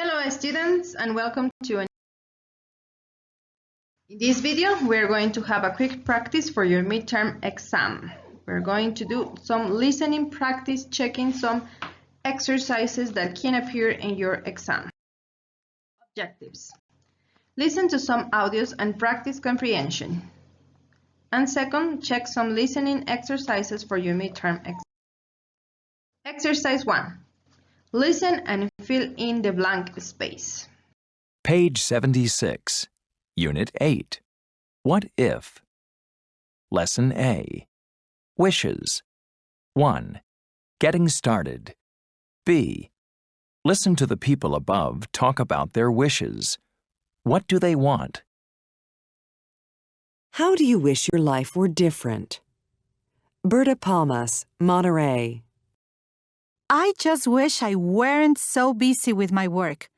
Hello students and welcome to In this video we're going to have a quick practice for your midterm exam. We're going to do some listening practice, checking some exercises that can appear in your exam. Objectives. Listen to some audios and practice comprehension. And second, check some listening exercises for your midterm exam. Exercise 1. Listen and fill in the blank space. Page 76, Unit 8. What if? Lesson A. Wishes. 1. Getting started. B. Listen to the people above talk about their wishes. What do they want? How do you wish your life were different? Berta Palmas, Monterey. I just wish I weren't so busy with my work.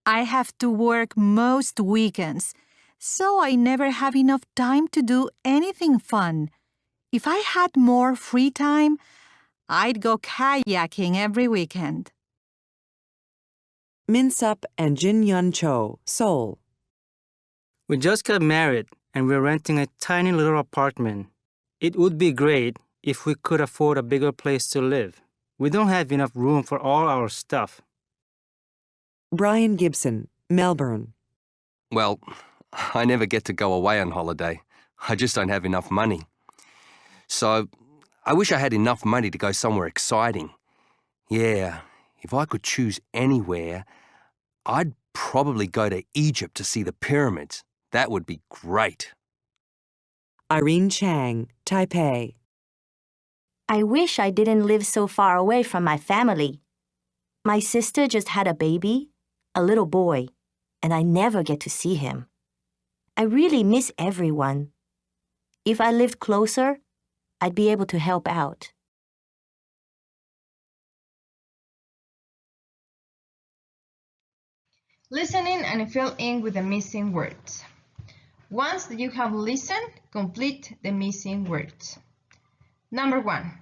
I have to work most weekends, so I never have enough time to do anything fun. If I had more free time, I'd go kayaking every weekend. Minsup and Jin Yun Cho, Seoul. We just got married and we're renting a tiny little apartment. It would be great if we could afford a bigger place to live. We don't have enough room for all our stuff. Brian Gibson, Melbourne. Well, I never get to go away on holiday. I just don't have enough money. So, I wish I had enough money to go somewhere exciting. Yeah, if I could choose anywhere, I'd probably go to Egypt to see the pyramids. That would be great. Irene Chang, Taipei. I wish I didn't live so far away from my family. My sister just had a baby, a little boy, and I never get to see him. I really miss everyone. If I lived closer, I'd be able to help out. Listening and fill in with the missing words. Once you have listened, complete the missing words. Number 1.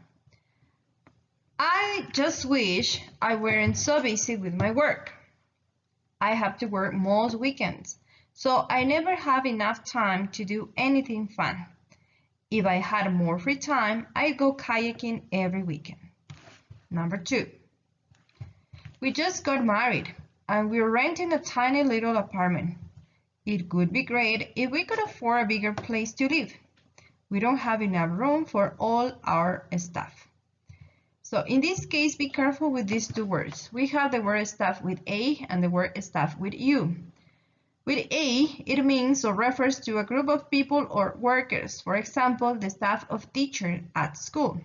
I just wish I weren't so busy with my work. I have to work most weekends, so I never have enough time to do anything fun. If I had more free time, I'd go kayaking every weekend. Number 2. We just got married and we're renting a tiny little apartment. It would be great if we could afford a bigger place to live. We don't have enough room for all our stuff. So in this case, be careful with these two words. We have the word staff with A and the word staff with U. With A, it means or refers to a group of people or workers. For example, the staff of teachers at school.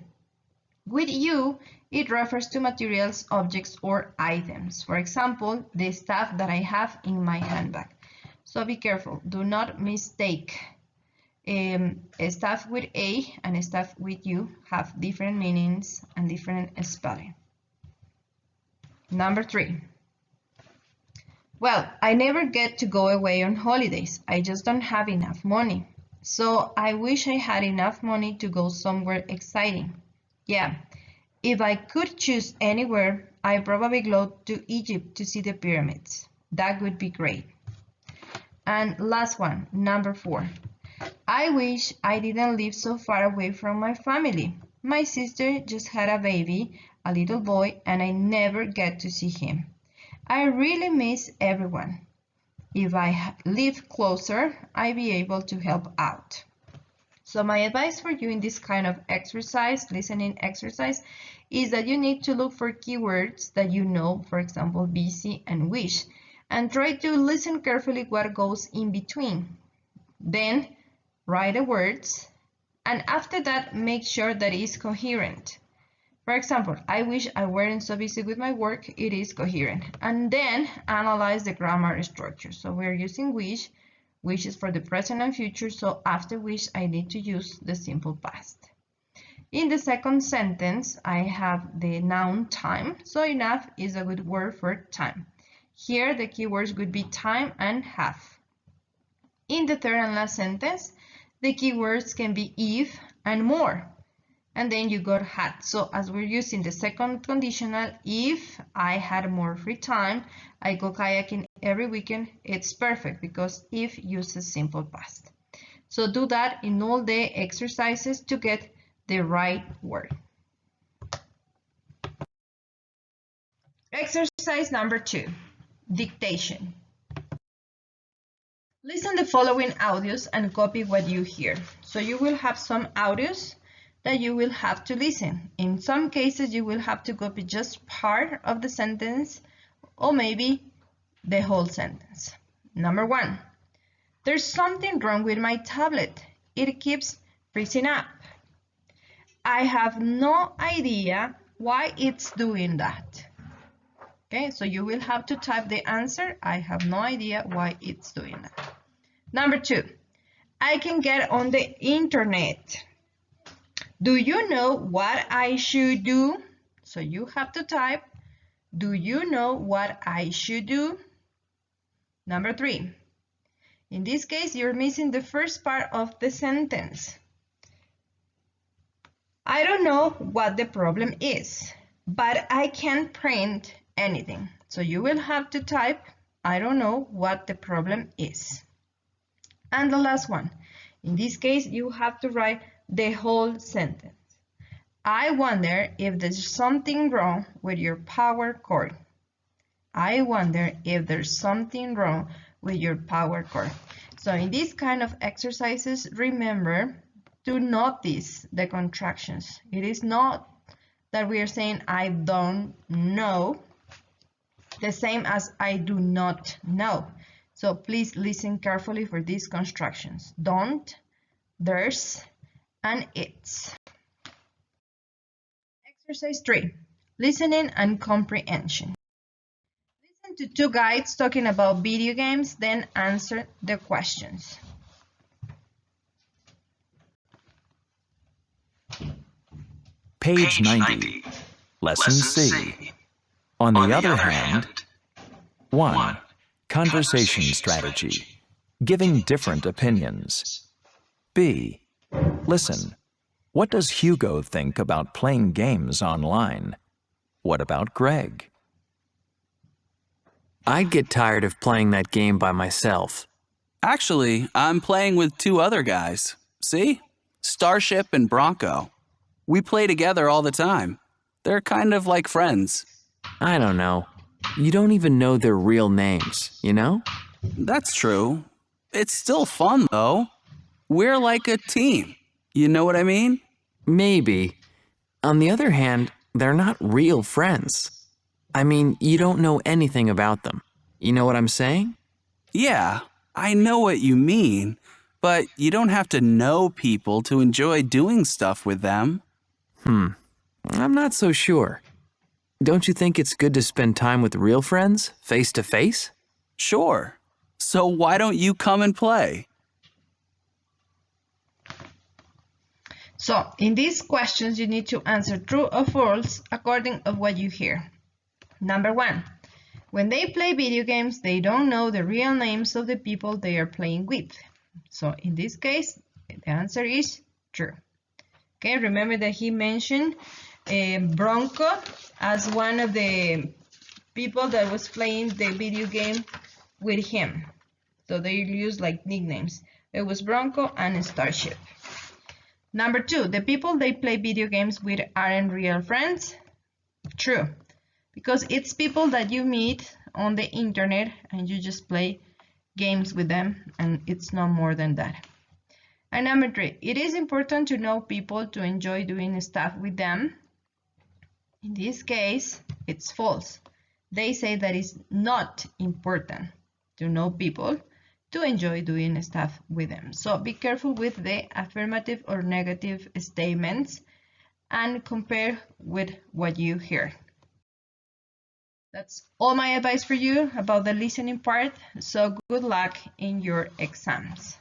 With U, it refers to materials, objects, or items. For example, the stuff that I have in my handbag. So be careful. Do not mistake. A staff with A and a staff with U have different meanings and different spelling. Number 3. Well, I never get to go away on holidays. I just don't have enough money. So I wish I had enough money to go somewhere exciting. Yeah, if I could choose anywhere, I'd probably go to Egypt to see the pyramids. That would be great. And last one, number 4. I wish I didn't live so far away from my family. My sister just had a baby, a little boy, and I never get to see him. I really miss everyone. If I lived closer, I'd be able to help out. So my advice for you in this kind of exercise, listening exercise, is that you need to look for keywords that you know, for example, busy and wish, and try to listen carefully what goes in between. Then write the words, and after that, make sure that it is coherent. For example, I wish I weren't so busy with my work. It is coherent. And then analyze the grammar structure. So we're using wish. Wish is for the present and future. So after wish, I need to use the simple past. In the second sentence, I have the noun time. So enough is a good word for time. Here, the keywords would be time and have. In the third and last sentence, the keywords can be if and more. and then you got had. So as we're using the second conditional, if I had more free time, I go kayaking every weekend, it's perfect because if uses simple past. So do that in all the exercises to get the right word. Exercise number 2, dictation. Listen the following audios and copy what you hear. So you will have some audios that you will have to listen. In some cases, you will have to copy just part of the sentence or maybe the whole sentence. Number 1, there's something wrong with my tablet. It keeps freezing up. I have no idea why it's doing that. Okay, so you will have to type the answer. I have no idea why it's doing that. Number 2, I can get on the internet. Do you know what I should do? So you have to type, do you know what I should do? Number 3, in this case, you're missing the first part of the sentence. I don't know what the problem is, but I can't print anything. So you will have to type, I don't know what the problem is. And the last one, in this case, you have to write the whole sentence. I wonder if there's something wrong with your power cord. I wonder if there's something wrong with your power cord. So in these kind of exercises, remember to notice the contractions. It is not that we are saying I don't know, the same as I do not know. So please listen carefully for these constructions. Don't, there's, and it's. Exercise 3, listening and comprehension. Listen to 2 guides talking about video games, then answer the questions. Page 90. Lesson C. On the other hand, 1. Conversation strategy. Giving different opinions. B. Listen. What does Hugo think about playing games online? What about Greg? I'd get tired of playing that game by myself. Actually, I'm playing with 2 other guys. See? Starship and Bronco. We play together all the time. They're kind of like friends. I don't know. You don't even know their real names, you know? That's true. It's still fun, though. We're like a team. You know what I mean? Maybe. On the other hand, they're not real friends. I mean, you don't know anything about them. You know what I'm saying? Yeah, I know what you mean, but you don't have to know people to enjoy doing stuff with them. I'm not so sure. Don't you think it's good to spend time with real friends, face to face? Sure. So why don't you come and play? So in these questions, you need to answer true or false according to what you hear. Number 1, when they play video games, they don't know the real names of the people they are playing with. So in this case, the answer is true. Okay, remember that he mentioned Bronco as one of the people that was playing the video game with him. So they use like nicknames. It was Bronco and Starship. Number 2, the people they play video games with aren't real friends. True, because it's people that you meet on the internet and you just play games with them, and it's no more than that. And number 3, it is important to know people to enjoy doing stuff with them. In this case, it's false. They say that it's not important to know people to enjoy doing stuff with them. So be careful with the affirmative or negative statements and compare with what you hear. That's all my advice for you about the listening part. So good luck in your exams.